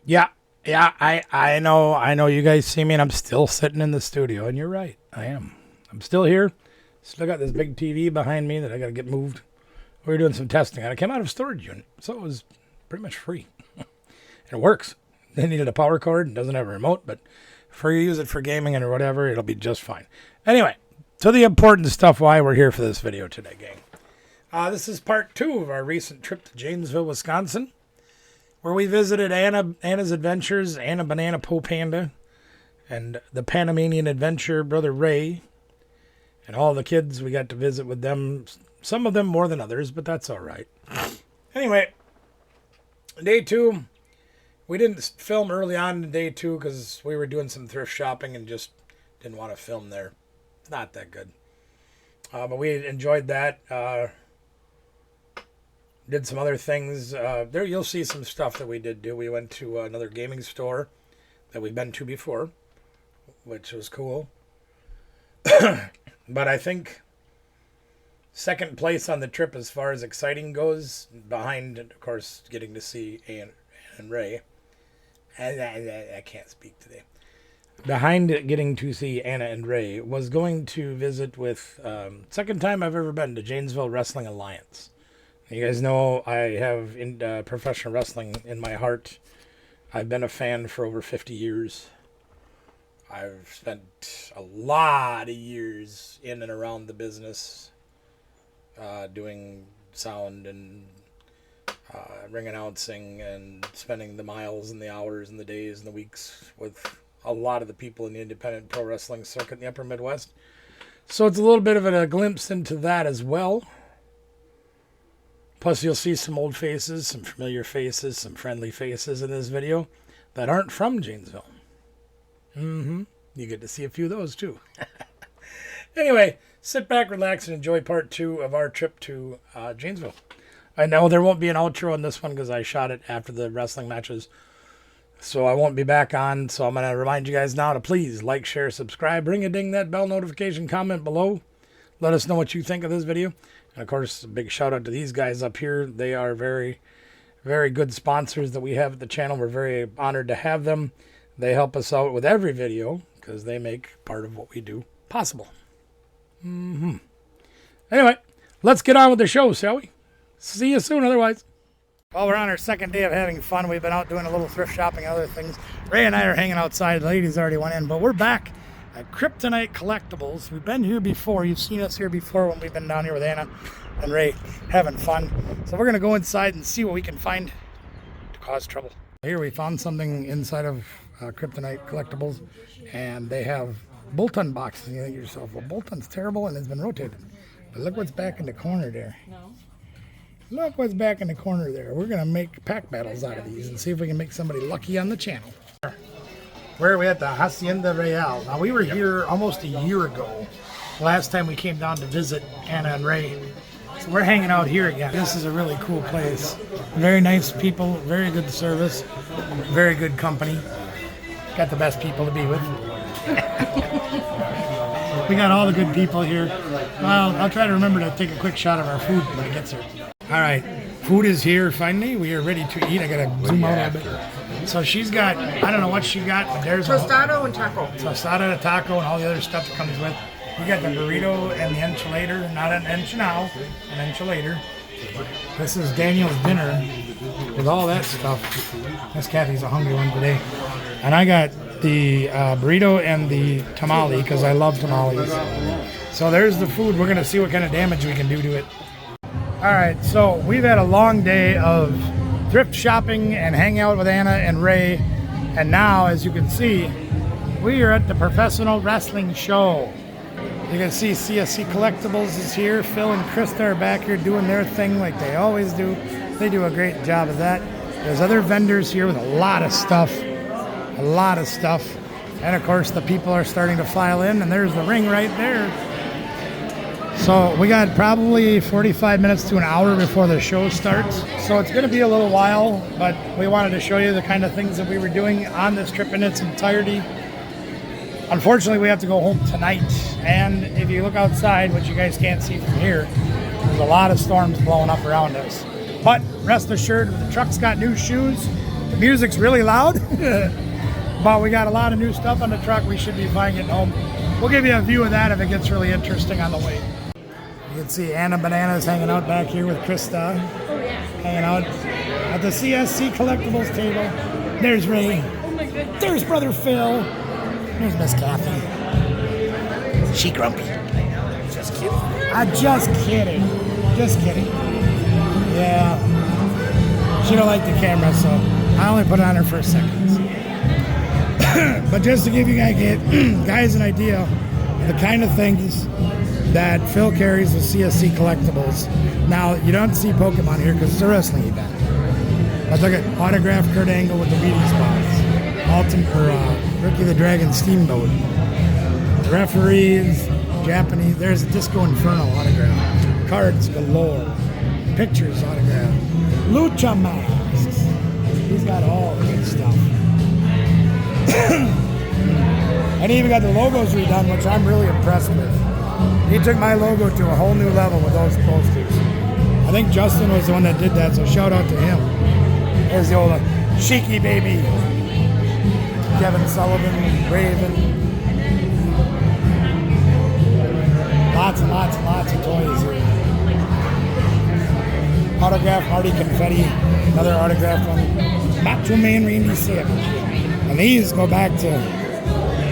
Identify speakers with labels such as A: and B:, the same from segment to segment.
A: Yeah, yeah, I know you guys see me and I'm still sitting in the studio, and you're right, I am. I'm still here. Still got this big TV behind me that I got to get moved. We were doing some testing on it. It came out of a storage unit, so it was pretty much free. And it works. They needed a power cord and doesn't have a remote, but if you use it for gaming or whatever, it'll be just fine. Anyway, to the important stuff why we're here for this video today, gang. This is part 2 of our recent trip to Janesville, Wisconsin, where we visited Anna's Adventures, Anna Banana Po Panda, and the Panamanian Adventure, Brother Ray, and all the kids. We got to visit with them, some of them more than others, but that's all right. Anyway, day 2, we didn't film early on in day 2 because we were doing some thrift shopping and just didn't want to film there. Not that good. But we enjoyed that. Did some other things. There you'll see some stuff that we did do. We went to another gaming store that we've been to before, which was cool. But I think second place on the trip as far as exciting goes, behind, of course, getting to see Ann and Ray. I can't speak today. Behind getting to see Anna and Ray was going to visit with, second time I've ever been to Janesville Wrestling Alliance. You guys know I have professional wrestling in my heart. I've been a fan for over 50 years. I've spent a lot of years in and around the business, doing sound and ring announcing and spending the miles and the hours and the days and the weeks with a lot of the people in the independent pro wrestling circuit in the upper Midwest. So it's a little bit of a glimpse into that as well. Plus, you'll see some old faces, some familiar faces, some friendly faces in this video that aren't from Janesville. You get to see a few of those, too. Anyway, sit back, relax, and enjoy part 2 of our trip to Janesville. I know there won't be an outro on this one because I shot it after the wrestling matches. So I won't be back on. So I'm going to remind you guys now to please like, share, subscribe, ring a ding that bell notification, comment below. Let us know what you think of this video. And of course, a big shout out to these guys up here. They are very, very good sponsors that we have at the channel. We're very honored to have them. They help us out with every video because they make part of what we do possible. Anyway, let's get on with the show, shall we? See you soon otherwise. Well, we're on our second day of having fun. We've been out doing a little thrift shopping and other things. Ray and I are hanging outside. The ladies already went in, but we're back at Kryptonite Collectibles. We've been here before. You've seen us here before when we've been down here with Anna and Ray having fun. So we're going to go inside and see what we can find to cause trouble. Here we found something inside of Kryptonite Collectibles, and they have Bolton boxes. And you think to yourself, well, Bolton's terrible and it's been rotated. But look what's back in the corner there. Look what's back in the corner there. We're going to make pack battles out of these and see if we can make somebody lucky on the channel. Where are we at? The Hacienda Real. Now, we were here almost a year ago. Last time we came down to visit Anna and Ray. So we're hanging out here again. This is a really cool place. Very nice people, very good service, very good company. Got the best people to be with. We got all the good people here. Well, I'll try to remember to take a quick shot of our food when it gets here. All right, food is here finally. We are ready to eat. I gotta zoom out a bit. So she's got, I don't know what she got, but there's
B: tostado and taco.
A: Tostada and taco and all the other stuff that comes with. We got the burrito and the enchilada, not an enchinado, an enchilada. This is Daniel's dinner with all that stuff. Miss Kathy's a hungry one today. And I got the burrito and the tamale because I love tamales. So there's the food. We're going to see what kind of damage we can do to it. All right, so we've had a long day of thrift shopping and hang out with Anna and Ray. And now, as you can see, we are at the professional wrestling show. You can see CSC Collectibles is here. Phil and Krista are back here doing their thing like they always do. They do a great job of that. There's other vendors here with a lot of stuff. A lot of stuff. And of course, the people are starting to file in, and there's the ring right there. So we got probably 45 minutes to an hour before the show starts. So it's going to be a little while, but we wanted to show you the kind of things that we were doing on this trip in its entirety. Unfortunately, we have to go home tonight. And if you look outside, which you guys can't see from here, there's a lot of storms blowing up around us. But rest assured, the truck's got new shoes. Music's really loud, but we got a lot of new stuff on the truck. We should be fine getting home. We'll give you a view of that if it gets really interesting on the way. You can see Anna Bananas hanging out back here with Krista.
B: Oh, yeah.
A: Hanging out at the CSC Collectibles table. There's Ray.
B: Oh, my goodness.
A: There's Brother Phil. There's Miss Kathy. She grumpy. Just kidding. Just kidding. Just kidding. Yeah. She don't like the camera, so I only put it on her for a second. But just to give you guys an idea of the kind of things that Phil carries with CSC Collectibles. Now, you don't see Pokemon here because it's a wrestling event. But look at autographed Kurt Angle with the Wheaties box. Ricky the Dragon Steamboat. Referees, Japanese. There's a Disco Inferno autograph. Cards galore. Pictures autographed. Lucha masks. He's got all the good stuff. And he even got the logos redone, which I'm really impressed with. He took my logo to a whole new level with those posters. I think Justin was the one that did that, so shout out to him. There's the old Sheiky baby. Kevin Sullivan, Raven. Lots and lots and lots of toys here. Autograph Marty Confetti, another autographed one. Macho Man Randy Savage. And these go back to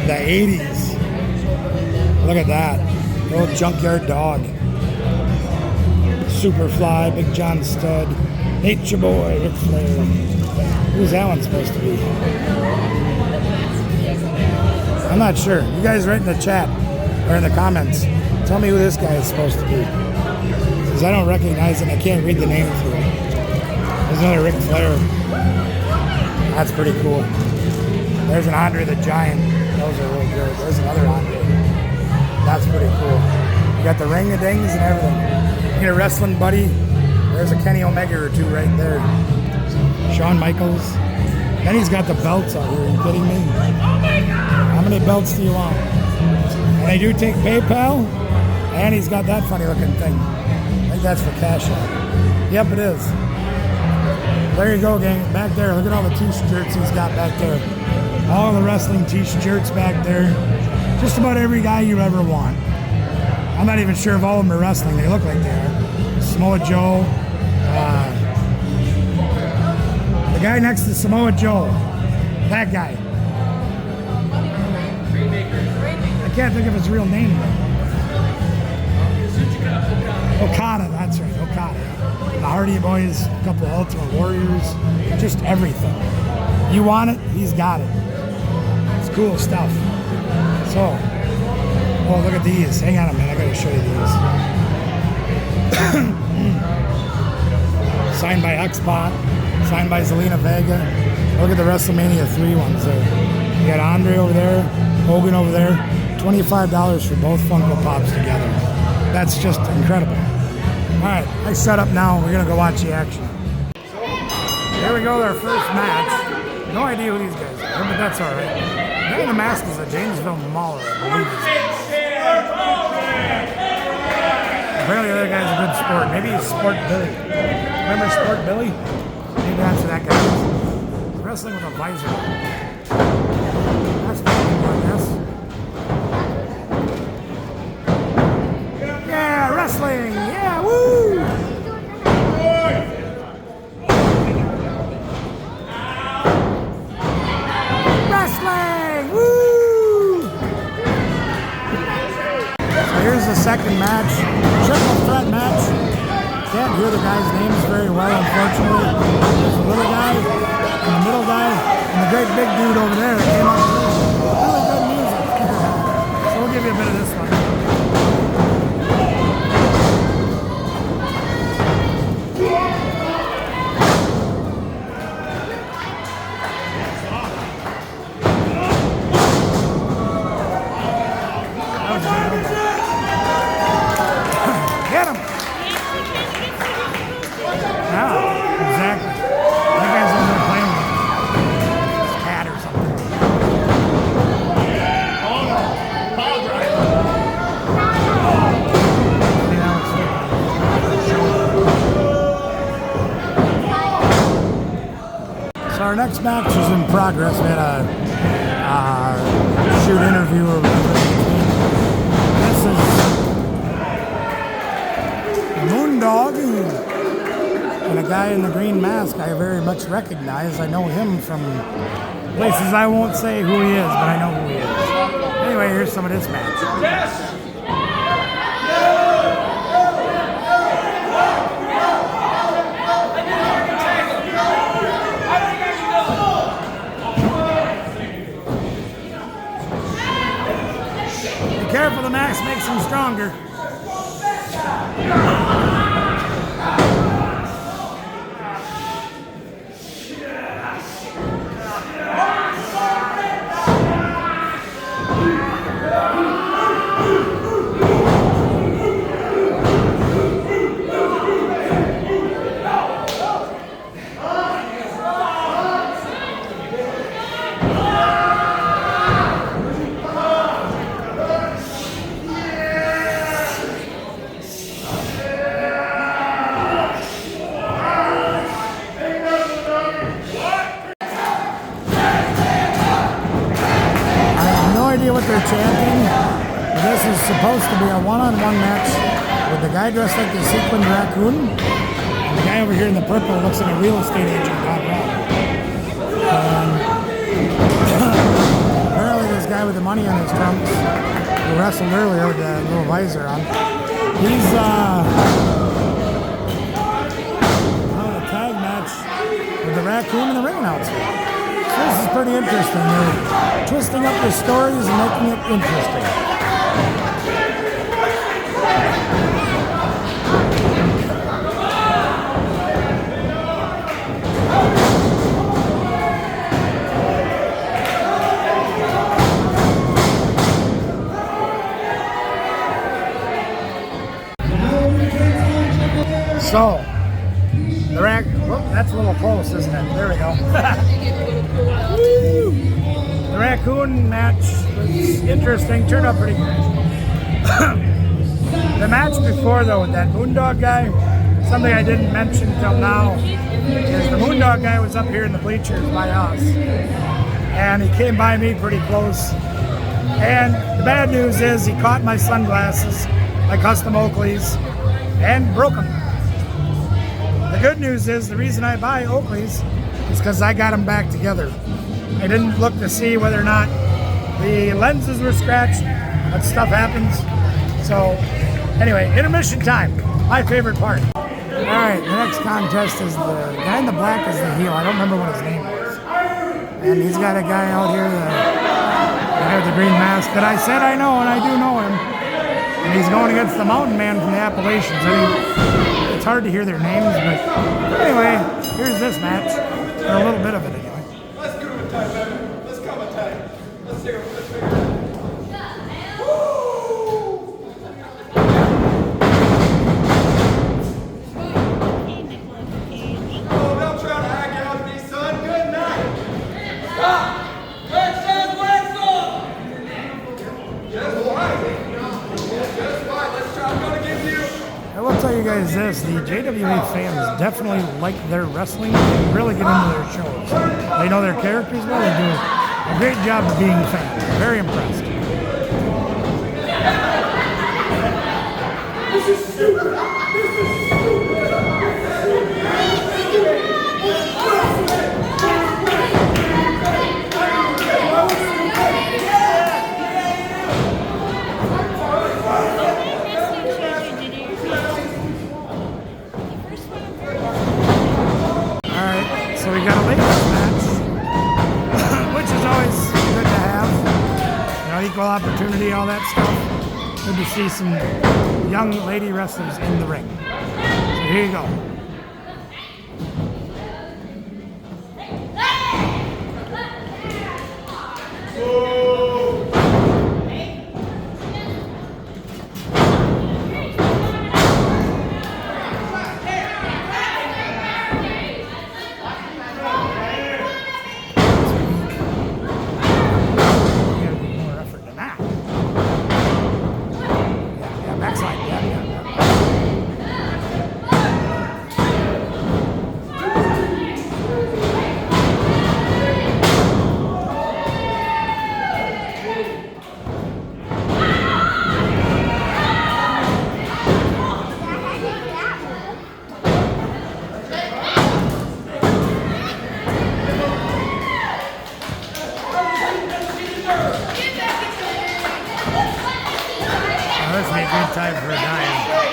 A: the 80s. Look at that. The old Junkyard Dog. Superfly, Big John Studd, Nature Boy, Ric Flair. Who's that one supposed to be? I'm not sure. You guys write in the chat or in the comments. Tell me who this guy is supposed to be. Because I don't recognize it. I can't read the name through it. There's another Ric Flair. That's pretty cool. There's an Andre the Giant. Those are really good. There's another Andre. That's pretty cool. You got the ring-a-dings and everything. You get a wrestling buddy. There's a Kenny Omega or two right there. Shawn Michaels. Then he's got the belts out here. Are you kidding me? How many belts do you want? And they do take PayPal. And he's got that funny looking thing. I think that's for cash out. Yep, it is. There you go, gang. Back there. Look at all the t-shirts he's got back there. All the wrestling t-shirts back there. Just about every guy you ever want. I'm not even sure if all of them are wrestling. They look like they are. Samoa Joe. The guy next to Samoa Joe. That guy. I can't think of his real name though. Okada, that's right, Okada. The Hardy Boys, a couple of Ultimate Warriors. Just everything. You want it, he's got it. It's cool stuff. So, oh, look at these. Hang on a minute, I gotta show you these. Signed by X-Bot, signed by Zelina Vega. Look at the WrestleMania 3 ones there. You got Andre over there, Hogan over there. $25 for both Funko Pops together. That's just incredible. All right, I set up now. We're gonna go watch the action. There we go, our first match. No idea who these guys are, but that's all right. The guy in the mask is a Janesville Mauler, I believe. Apparently the other guy's a good sport. Maybe he's Sport Billy. Remember Sport Billy? Maybe that's who that guy is. He's wrestling with a visor. That's pretty cool, I guess. Yeah, wrestling! Yeah, woo! Wrestling! Woo! So here's the second match. Triple threat match. Can't hear the guy's names very well, unfortunately. There's the little guy, and the middle guy, and the great big dude over there that came up with really good music. So we'll give you a bit of this one. Get him! Yeah, exactly. That guy's over there playing with his cat or something.
B: our next match is in progress. We had a shoot interview or whatever. This is Moondog and a guy in the green mask I very much recognize. I know him from places I won't say who he is, but I know who he is. Anyway, here's some of this match. Be careful, the mask makes him stronger. What they're chanting. This is supposed to be a one-on-one match with the guy dressed like the sequined raccoon and the guy over here in the purple looks like a real estate agent gone wrong. Apparently this guy with the money on his trunks who wrestled earlier with the little visor on, he's on a tag match with the raccoon and the ring announcer. This is pretty interesting. They're twisting up the stories and making it interesting. So, the that's a little close, isn't it? There we go. The raccoon match was interesting, turned out pretty good. The match before, though, with that Moondog guy, something I didn't mention until now, is the Moondog guy was up here in the bleachers by us. And he came by me pretty close. And the bad news is he caught my sunglasses, my custom Oakleys, and broke them. The good news is the reason I buy Oakleys is because I got them back together. I didn't look to see whether or not the lenses were scratched, but stuff happens. So anyway, intermission time, my favorite part. All right, the next contest is the guy in the black is the heel. I don't remember what his name was. And he's got a guy out here, the guy with the green mask that I said I know, and I do know him. And he's going against the mountain man from the Appalachians. I mean, it's hard to hear their names, but anyway, here's this match, or a little bit of it anyway.
C: Let's do it time, baby. Let's come a time. Let's see what this figure. Oh, they'll try to hack out me, son. Good night. Stop. Where's that whistle? Just fine. Just fine. Let's try. I'm gonna give you.
B: I will tell you guys this, the JWA fans definitely like their wrestling and really get into their shows. They know their characters well, they do a great job of being fans. Very impressed.
C: This is stupid. This is
B: So we got a ladies match, which is always good to have. You know, equal opportunity, all that stuff. Good to see some young lady wrestlers in the ring. So here you go. this would be a good time for a dive.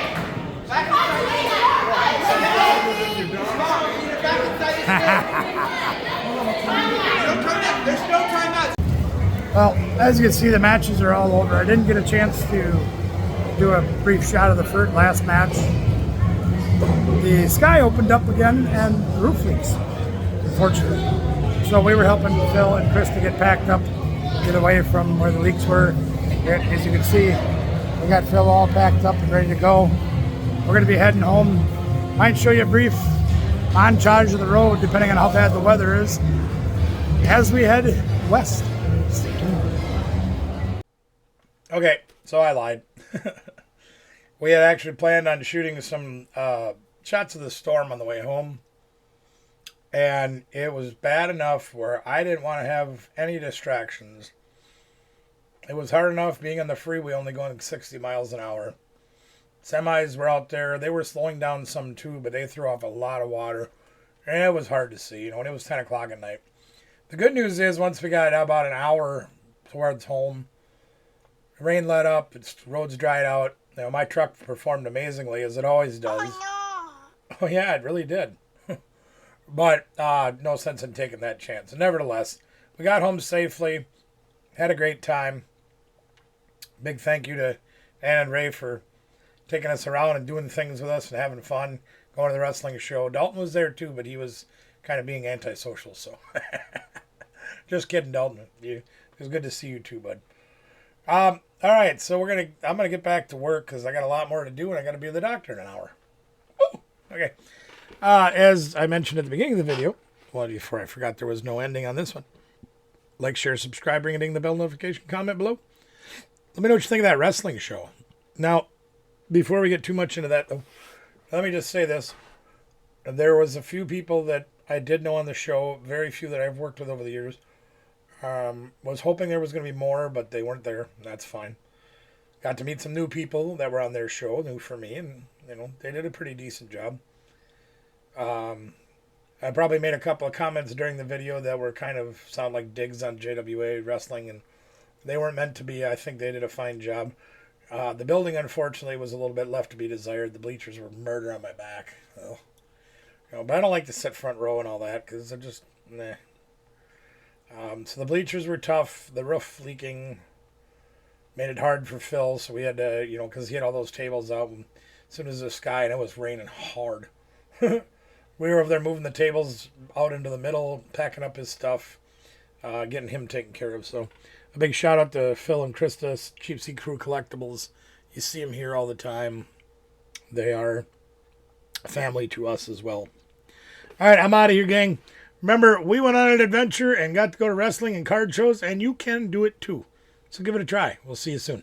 C: There's no timeouts.
B: Well, as you can see, the matches are all over. I didn't get a chance to do a brief shot of the last match. The sky opened up again and the roof leaks, unfortunately. So we were helping Phil and Chris to get packed up, get away from where the leaks were. As you can see, we got Phil all packed up and ready to go. We're going to be heading home. Might show you a brief montage of the road, depending on how bad the weather is, as we head west. Stay tuned.
A: Okay, so I lied. We had actually planned on shooting some shots of the storm on the way home. And it was bad enough where I didn't want to have any distractions. It was hard enough being on the freeway only going 60 miles an hour. Semis were out there. They were slowing down some too, but they threw off a lot of water. And it was hard to see, and it was 10 o'clock at night. The good news is once we got about an hour towards home, the rain let up, the roads dried out. My truck performed amazingly, as it always does. Oh yeah, it really did. But no sense in taking that chance. And nevertheless, we got home safely, had a great time. Big thank you to Ann and Ray for taking us around and doing things with us and having fun, going to the wrestling show. Dalton was there too, but he was kind of being antisocial, so. Just kidding, Dalton. It was good to see you too, bud. All right, so I'm gonna get back to work because I got a lot more to do and I got to be with the doctor in an hour. Woo! Okay. As I mentioned at the beginning of the video, well, before I forgot, there was no ending on this one. Like, share, subscribe, ring a ding the bell notification, comment below. Let me know what you think of that wrestling show. Now, before we get too much into that, though, let me just say this. There was a few people that I did know on the show, very few that I've worked with over the years. Was hoping there was going to be more, but they weren't there. That's fine. Got to meet some new people that were on their show, new for me, and they did a pretty decent job. I probably made a couple of comments during the video that were kind of sound like digs on JWA wrestling, and they weren't meant to be. I think they did a fine job. The building, unfortunately, was a little bit left to be desired. The bleachers were murder on my back. But I don't like to sit front row and all that because they're just, meh. So the bleachers were tough. The roof leaking made it hard for Phil, so we had to, because he had all those tables out. And as soon as the sky, and it was raining hard. We were over there moving the tables out into the middle, packing up his stuff, getting him taken care of. So a big shout out to Phil and Krista, Cheap Seat Crew Collectibles. You see them here all the time. They are family to us as well. All right, I'm out of here, gang. Remember, we went on an adventure and got to go to wrestling and card shows, and you can do it too. So give it a try. We'll see you soon.